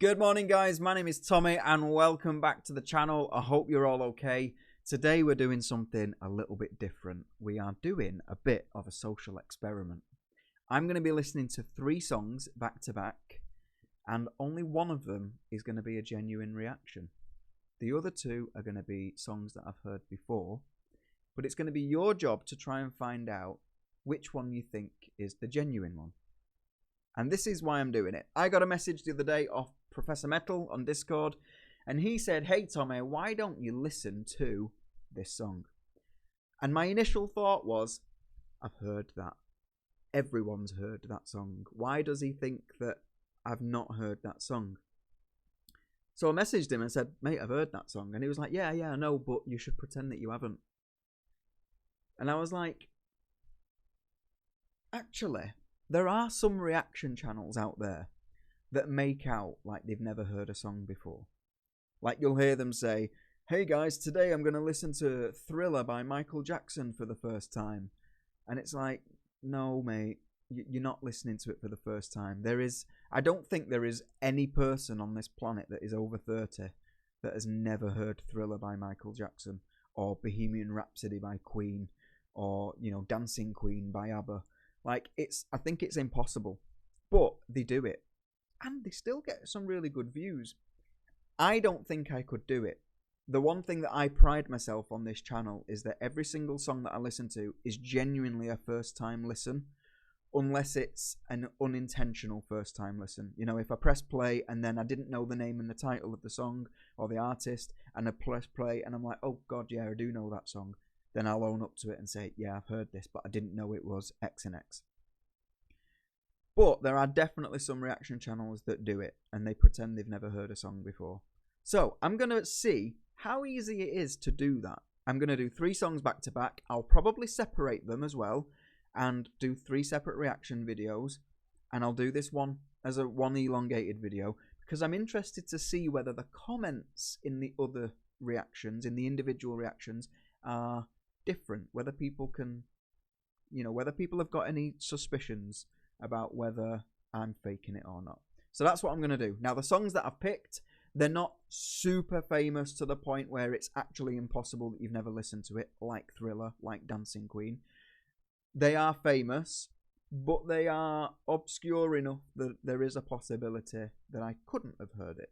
Good morning, guys. My name is Tommy and welcome back to the channel. I hope you're all okay. Today we're doing something a little bit different. We are doing a bit of a social experiment. I'm going to be listening to 3 songs back to back and only one of them is going to be a genuine reaction. The other 2 are going to be songs that I've heard before, but it's going to be your job to try and find out which one you think is the genuine one. And this is why I'm doing it. I got a message the other day off Professor Metal on Discord, and he said, "Hey Tommy, why don't you listen to this song?" And my initial thought was, I've heard that. Everyone's heard that song. Why does he think that I've not heard that song? So I messaged him and said, "Mate, I've heard that song." And he was like, yeah, I know, but you should pretend that you haven't. And I was like, actually, there are some reaction channels out there that make out like they've never heard a song before. Like you'll hear them say, "Hey guys, today I'm going to listen to Thriller by Michael Jackson for the first time." And it's like, no mate, you're not listening to it for the first time. I don't think there is any person on this planet that is over 30 that has never heard Thriller by Michael Jackson, or Bohemian Rhapsody by Queen, or, Dancing Queen by ABBA. Like, I think it's impossible, but they do it. And they still get some really good views. I don't think I could do it. The one thing that I pride myself on this channel is that every single song that I listen to is genuinely a first time listen, unless it's an unintentional first time listen. If I press play and then I didn't know the name and the title of the song or the artist, and I press play and I'm like, oh god, yeah, I do know that song, then I'll own up to it and say, yeah, I've heard this, but I didn't know it was X and X. But there are definitely some reaction channels that do it, and they pretend they've never heard a song before. So I'm going to see how easy it is to do that. I'm going to do 3 songs back to back. I'll probably separate them as well and do 3 separate reaction videos. And I'll do this one as a one elongated video because I'm interested to see whether the comments in the other reactions, in the individual reactions, are different. Whether people can, whether people have got any suspicions about whether I'm faking it or not. So that's what I'm going to do. Now, the songs that I've picked, they're not super famous to the point where it's actually impossible that you've never listened to it, like Thriller, like Dancing Queen. They are famous, but they are obscure enough that there is a possibility that I couldn't have heard it.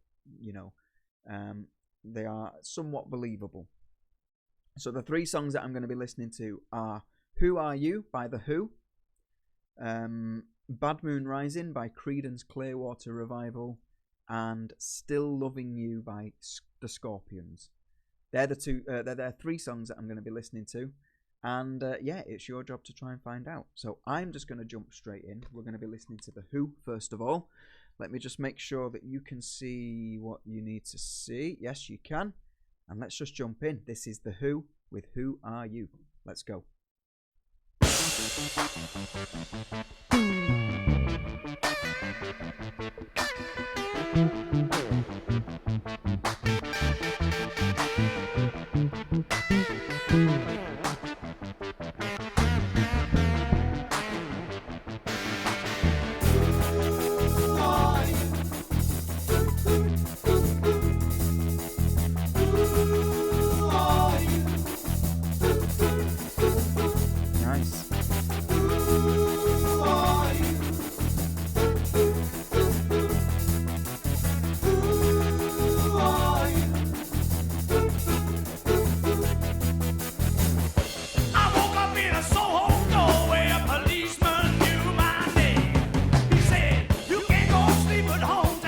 They are somewhat believable. So the 3 songs that I'm going to be listening to are Who Are You by The Who, Bad Moon Rising by Creedence Clearwater Revival, and Still Loving You by the Scorpions. They're the 3 songs that I'm going to be listening to, and yeah, it's your job to try and find out. So I'm just going to jump straight in. We're going to be listening to The Who first of all. Let me just make sure that you can see what you need to see. Yes, you can. And let's just jump in. This is The Who with Who Are You. Let's go.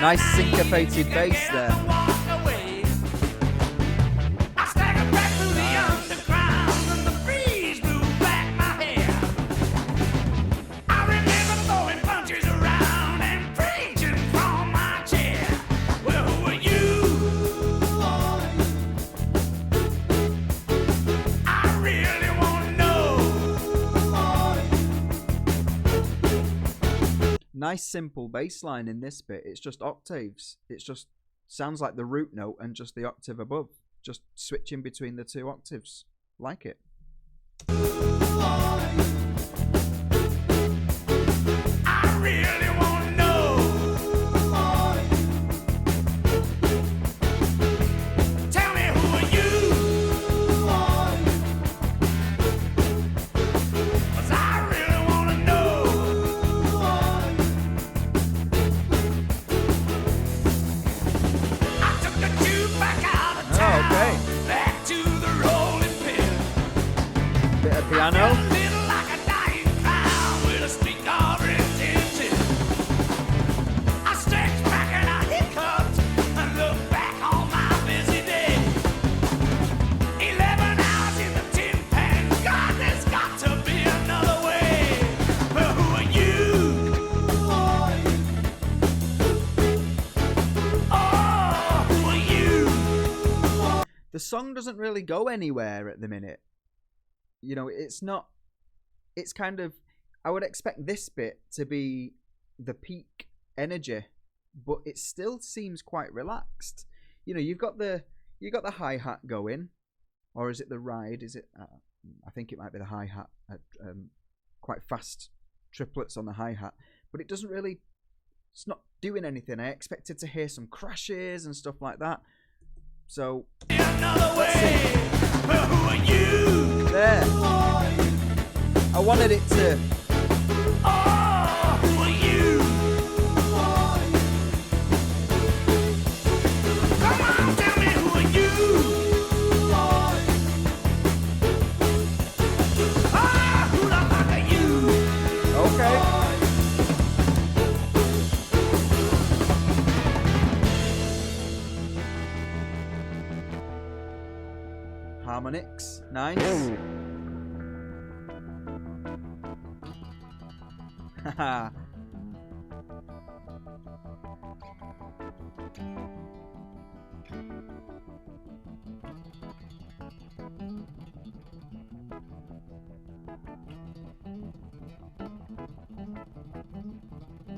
Nice syncopated bass there. Nice simple bass line in this bit. It's just octaves. It just sounds like the root note and just the octave above. Just switching between the 2 octaves. Like it. I really want to know. piano. The song doesn't really go anywhere at the minute. You know, it's not. It's kind of. I would expect this bit to be the peak energy, but it still seems quite relaxed. You know, you've got the hi-hat going, or is it the ride? Is it? I think it might be the hi-hat. Quite fast triplets on the hi-hat, but it doesn't really. It's not doing anything. I expected to hear some crashes and stuff like that. So let's see. Who are you? There. I wanted it to. Who are you? Come on, tell me who are you? Who the fuck are you? Okay. Harmonics, nice. Haha.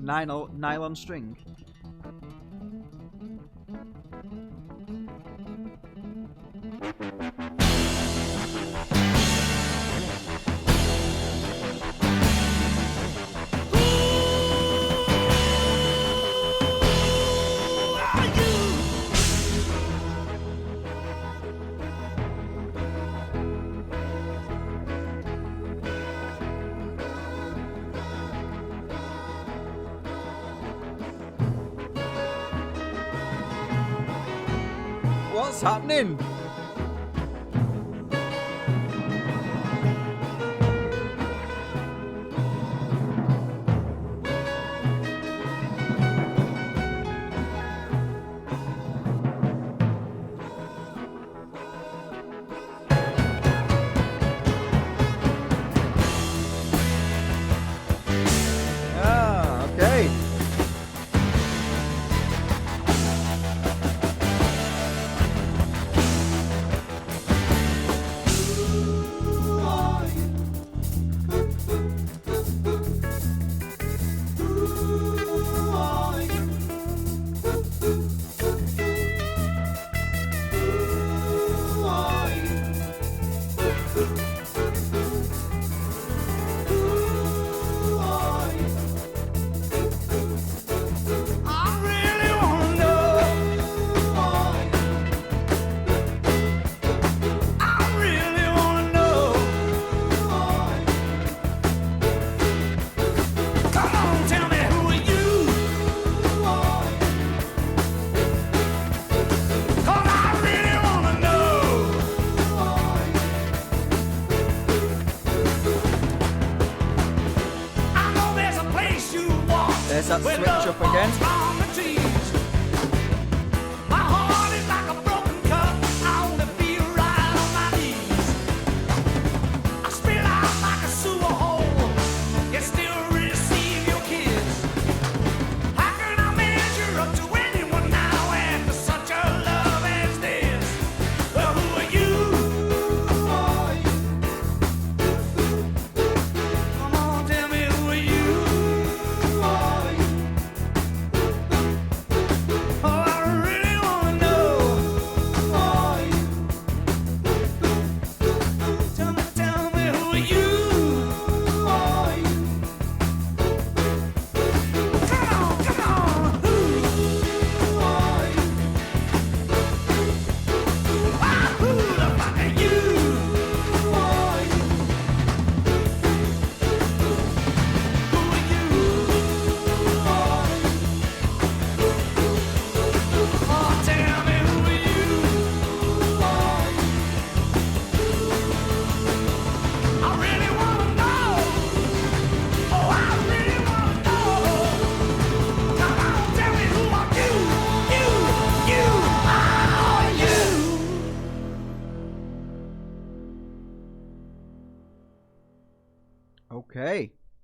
Nylon string. What's happening? Okay. There's that switch up again.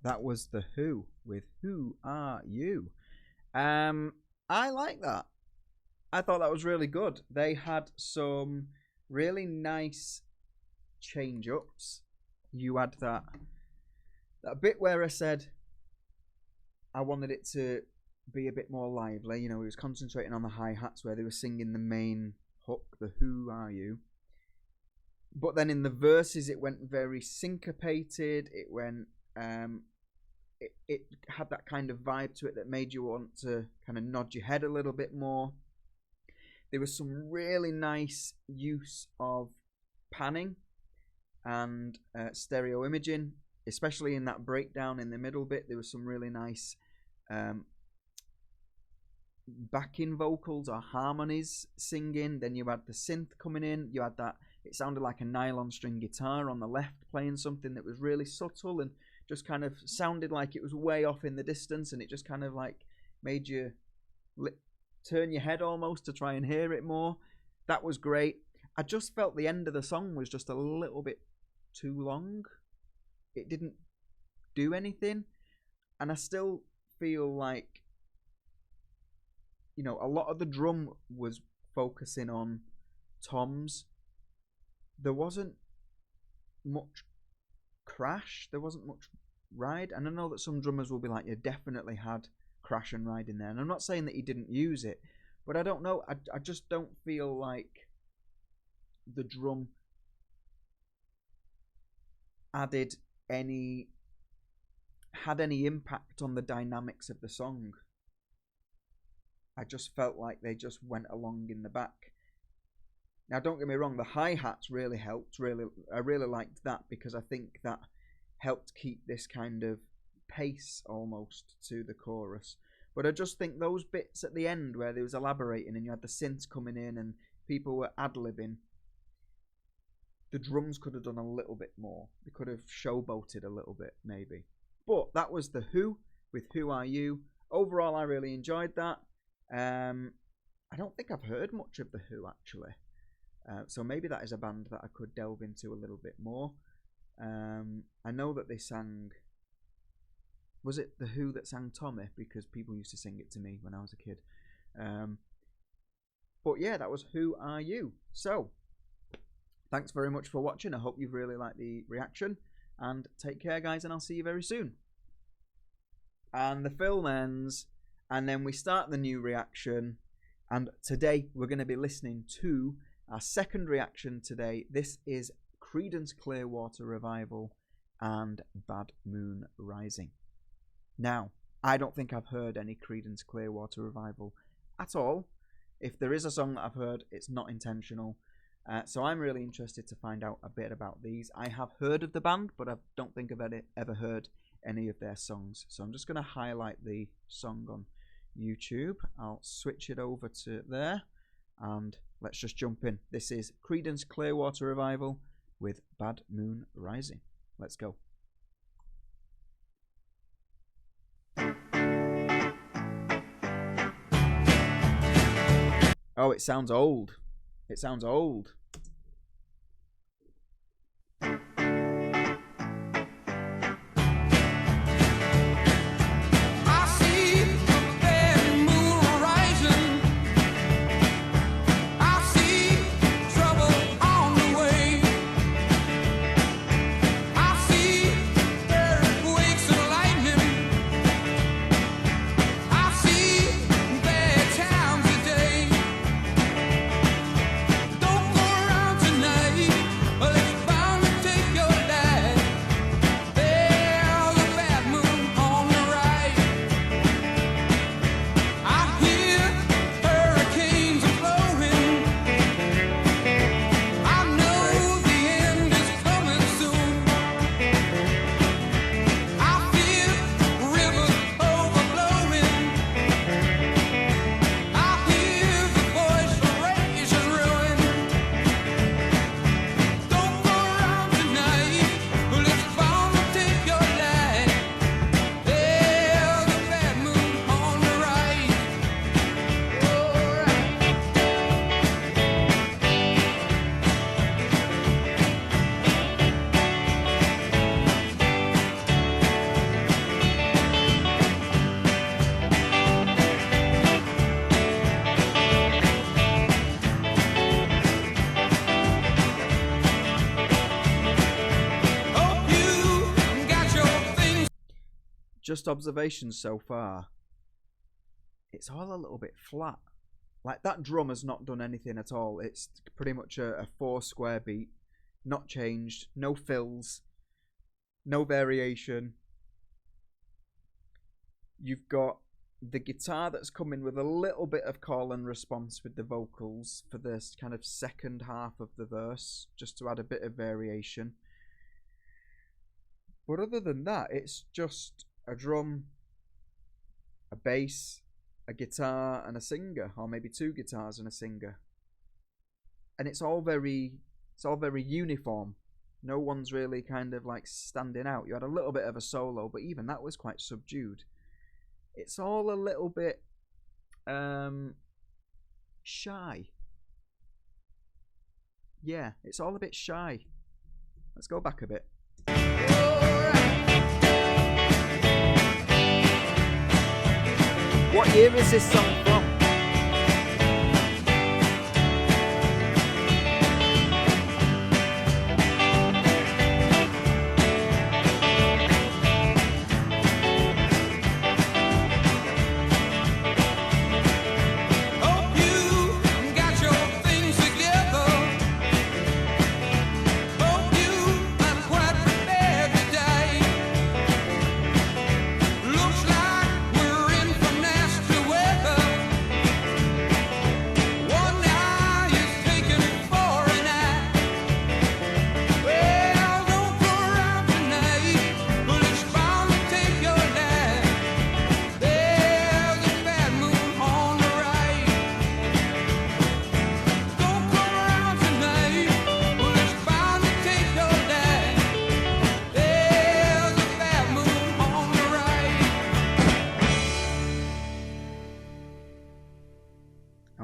That was The Who with Who Are You? I like that. I thought that was really good. They had some really nice change ups. You had that bit where I said I wanted it to be a bit more lively. You know, he was concentrating on the hi-hats where they were singing the main hook, the Who Are You? But then in the verses it went very syncopated. It went it had that kind of vibe to it that made you want to kind of nod your head a little bit more. There was some really nice use of panning and stereo imaging, especially in that breakdown in the middle bit. There was some really nice backing vocals or harmonies singing. Then you had the synth coming in. You had that, it sounded like a nylon string guitar on the left playing something that was really subtle and just kind of sounded like it was way off in the distance, and it just kind of like made you turn your head almost to try and hear it more. That was great. I just felt the end of the song was just a little bit too long. It didn't do anything, and I still feel like, you know, a lot of the drum was focusing on toms. There wasn't much crash, there wasn't much ride, and I know that some drummers will be like, you definitely had crash and ride in there, and I'm not saying that he didn't use it, but I don't know, I just don't feel like the drum had any impact on the dynamics of the song. I just felt like they just went along in the back. Now, don't get me wrong, the hi-hats really helped. I really liked that, because I think that helped keep this kind of pace almost to the chorus. But I just think those bits at the end where they was elaborating and you had the synths coming in and people were ad-libbing, the drums could have done a little bit more. They could have showboated a little bit, maybe. But that was The Who with Who Are You? Overall, I really enjoyed that. I don't think I've heard much of The Who, actually. So maybe that is a band that I could delve into a little bit more. I know that they sang... Was it The Who that sang Tommy? Because people used to sing it to me when I was a kid. But yeah, that was Who Are You? So, thanks very much for watching. I hope you've really liked the reaction. And take care, guys, and I'll see you very soon. And the film ends, and then we start the new reaction. And today we're going to be listening to our second reaction today. This is Creedence Clearwater Revival and Bad Moon Rising. Now, I don't think I've heard any Creedence Clearwater Revival at all. If there is a song that I've heard, it's not intentional. So I'm really interested to find out a bit about these. I have heard of the band, but I don't think I've ever heard any of their songs. So I'm just going to highlight the song on YouTube. I'll switch it over to there, and let's just jump in. This is Creedence Clearwater Revival with Bad Moon Rising. Let's go. Oh, it sounds old. It sounds old. Don't go just observations so far, it's all a little bit flat. Like, that drum has not done anything at all. It's pretty much a 4-square beat, not changed, no fills, no variation. You've got the guitar that's coming with a little bit of call and response with the vocals for this kind of second half of the verse, just to add a bit of variation. But other than that, it's just a drum, a bass, a guitar and a singer, or maybe 2 guitars and a singer. And it's all very uniform. No one's really kind of like standing out. You had a little bit of a solo, but even that was quite subdued. It's all a little bit shy. Yeah, it's all a bit shy. Let's go back a bit. What year is this song from?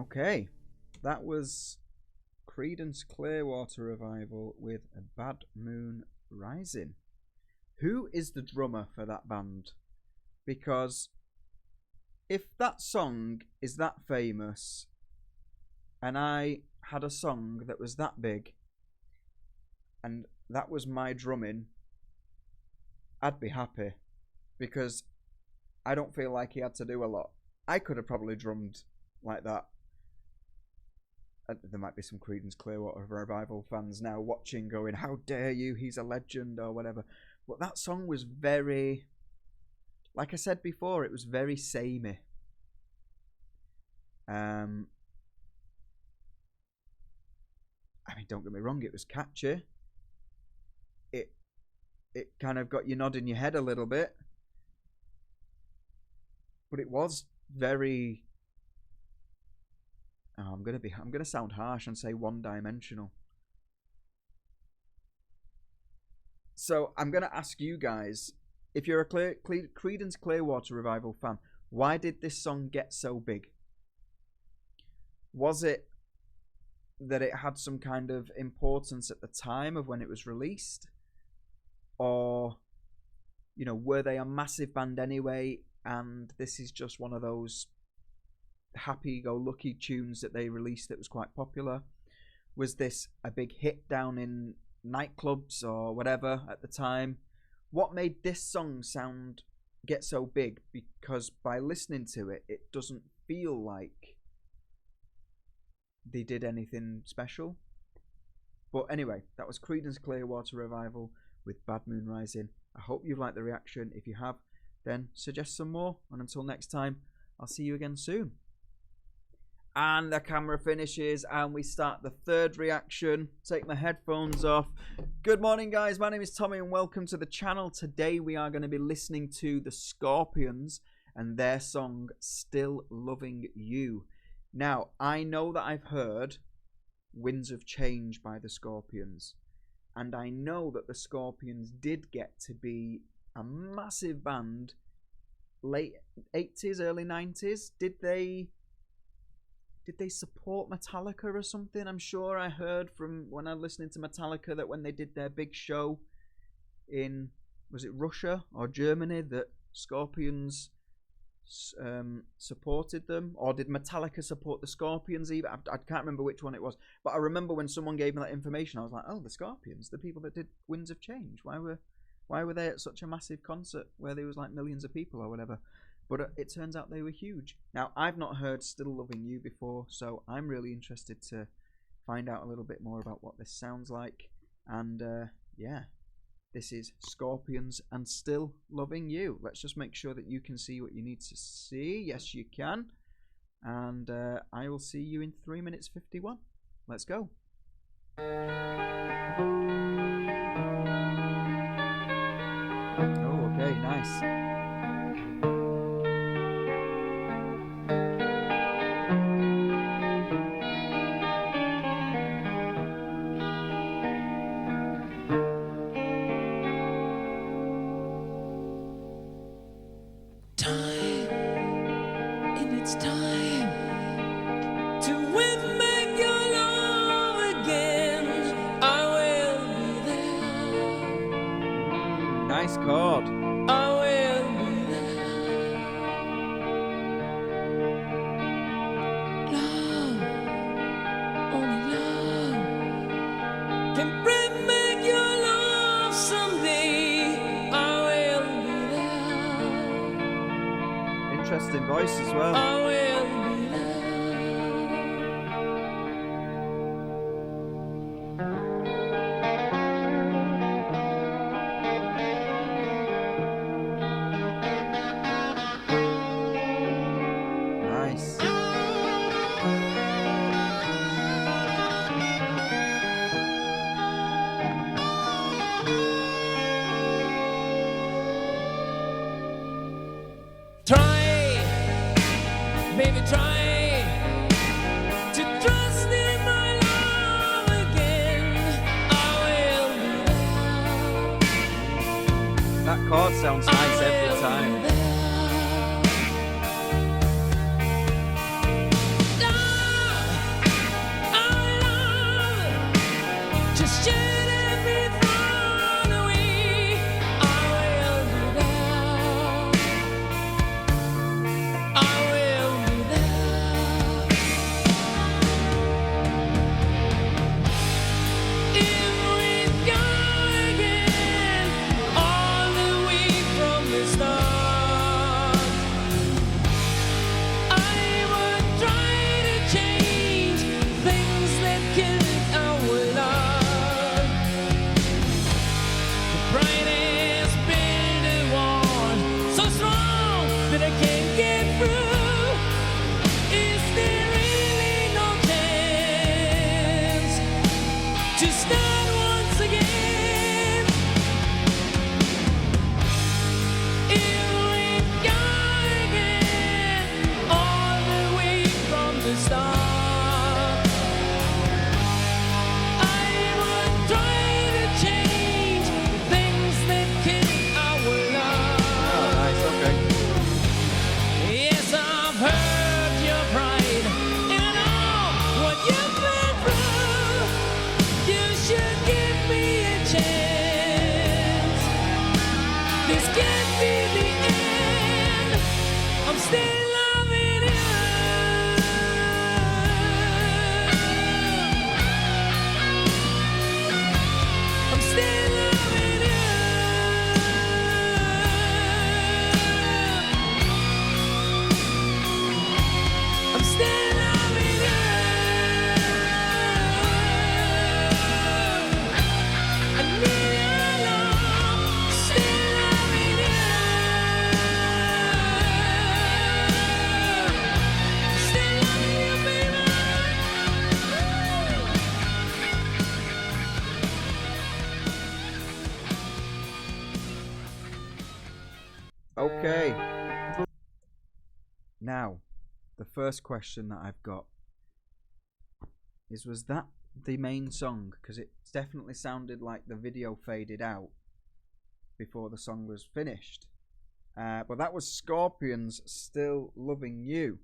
Okay, that was Creedence Clearwater Revival with A Bad Moon Rising. Who is the drummer for that band? Because if that song is that famous and I had a song that was that big and that was my drumming, I'd be happy, because I don't feel like he had to do a lot. I could have probably drummed like that. There might be some Creedence Clearwater Revival fans now watching going, how dare you, he's a legend or whatever. But that song was very, like I said before, it was very samey. I mean, don't get me wrong, it was catchy. It kind of got you nodding your head a little bit. But it was very... Oh, I'm gonna sound harsh and say one-dimensional. So I'm gonna ask you guys, if you're a Creedence Clearwater Revival fan, why did this song get so big? Was it that it had some kind of importance at the time of when it was released, or, you know, were they a massive band anyway, and this is just one of those happy-go-lucky tunes that they released that was quite popular? Was this a big hit down in nightclubs or whatever at the time? What made this song get so big? Because by listening to it, it doesn't feel like they did anything special. But anyway, that was Creedence Clearwater Revival with Bad Moon Rising. I hope you've liked the reaction. If you have, then suggest some more, and until next time, I'll see you again soon. And the camera finishes and we start the third reaction. Take my headphones off. Good morning, guys. My name is Tommy and welcome to the channel. Today we are going to be listening to the Scorpions and their song Still Loving You. Now, I know that I've heard Winds of Change by the Scorpions, and I know that the Scorpions did get to be a massive band late 80s, early 90s. Did they support Metallica or something? I'm sure I heard from when I was listening to Metallica that when they did their big show in, was it Russia or Germany, that Scorpions supported them, or did Metallica support the Scorpions even? I can't remember which one it was, but I remember when someone gave me that information, I was like, oh, the Scorpions, the people that did Winds of Change, why were Why were they at such a massive concert where there was like millions of people or whatever? But it turns out they were huge. Now, I've not heard Still Loving You before, so I'm really interested to find out a little bit more about what this sounds like. And yeah, this is Scorpions and Still Loving You. Let's just make sure that you can see what you need to see. Yes, you can. And I will see you in 3 minutes 51. Let's go. Oh, okay, nice. Nice chord. I will be there. Love, only love can bring back your love someday. I will be there. Interesting voice as well. I will be there. Baby, try to trust in my love again. I will be there. That chord sounds nice every time. Love, just shed every thorn away. I will be there. I will be there. If we go again, all the way from the start, I would try to change things that killed our love. The pride has built a wall so strong that I can't get through. Is there really no chance to start once again? If we go again, all the way from the start, I would try to change things that kill our love. Oh, nice, okay. Yes, I've heard your pride, and I know what you've been through. You should give me a chance. This can't be the end. I'm still loving you. I'm still loving you. I'm still loving you. I need your love. Still loving you. Still loving you, baby. Okay. Now, the first question that I've got is, was that the main song? Because it definitely sounded like the video faded out before the song was finished. But that was Scorpions, Still Loving You.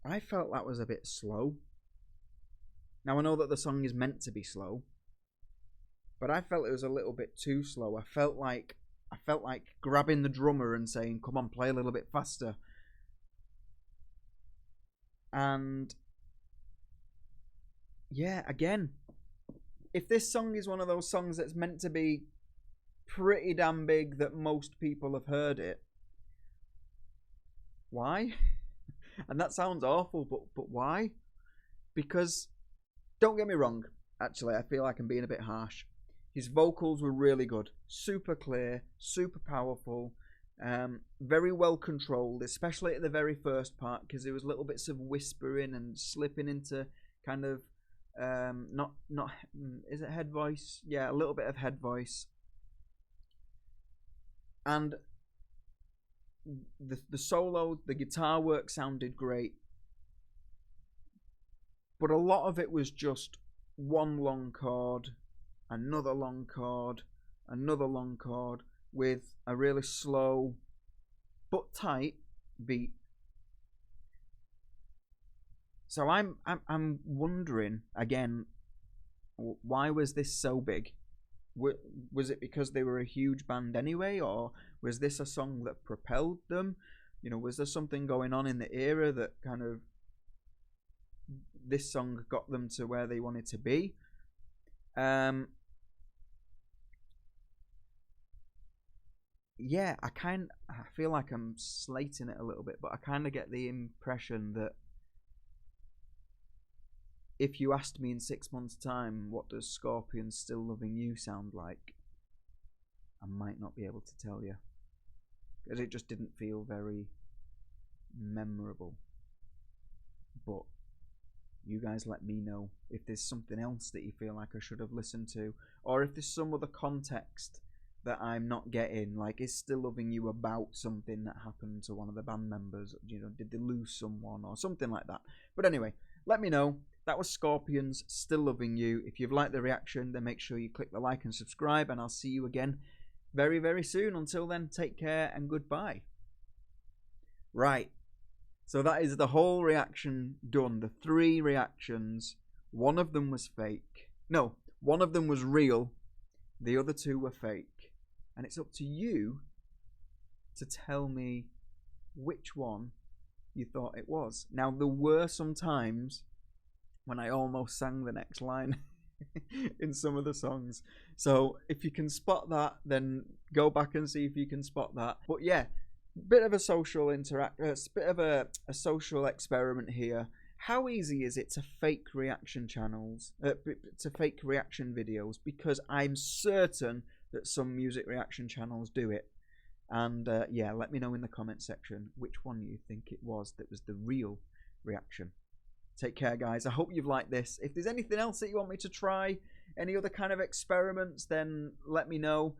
I felt that was a bit slow. Now, I know that the song is meant to be slow, but I felt it was a little bit too slow. I felt like grabbing the drummer and saying, "Come on, play a little bit faster." And yeah, again, if this song is one of those songs that's meant to be pretty damn big that most people have heard it, why? And that sounds awful, but why? Because, don't get me wrong, actually, I feel like I'm being a bit harsh. His vocals were really good, super clear, super powerful, very well controlled, especially at the very first part, because there was little bits of whispering and slipping into kind of not is it head voice? Yeah, a little bit of head voice, and the solo, the guitar work sounded great, but a lot of it was just one long chord, another long chord, another long chord with a really slow but tight beat. So I'm wondering again, why was this so big? Was it because they were a huge band anyway, or was this a song that propelled them? You know, was there something going on in the era that kind of this song got them to where they wanted to be? Yeah, I feel like I'm slating it a little bit, but I kind of get the impression that if you asked me in 6 months' time, what does Scorpions Still Loving You sound like, I might not be able to tell you, because it just didn't feel very memorable. But you guys let me know if there's something else that you feel like I should have listened to, or if there's some other context that I'm not getting. Like, is Still Loving You about something that happened to one of the band members? You know, did they lose someone or something like that? But anyway, let me know. That was Scorpions, Still Loving You. If you've liked the reaction, then make sure you click the like and subscribe, and I'll see you again very, very soon. Until then, take care and goodbye. Right. So that is the whole reaction done. The 3 reactions. One of them was fake. No, one of them was real. The other 2 were fake. And it's up to you to tell me which one you thought it was. Now, there were some times when I almost sang the next line in some of the songs. So if you can spot that, then go back and see if you can spot that. But yeah, bit of a social bit of a social experiment here. How easy is it to fake reaction channels, to fake reaction videos? Because I'm certain that some music reaction channels do it. And yeah, let me know in the comment section which one you think it was that was the real reaction. Take care, guys. I hope you've liked this. If there's anything else that you want me to try, any other kind of experiments, then let me know.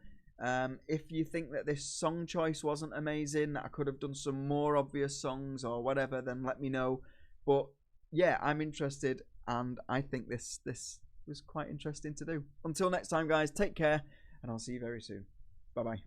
If you think that this song choice wasn't amazing, that I could have done some more obvious songs or whatever, then let me know. But yeah, I'm interested, and I think this was quite interesting to do. Until next time, guys, take care, and I'll see you very soon. Bye-bye.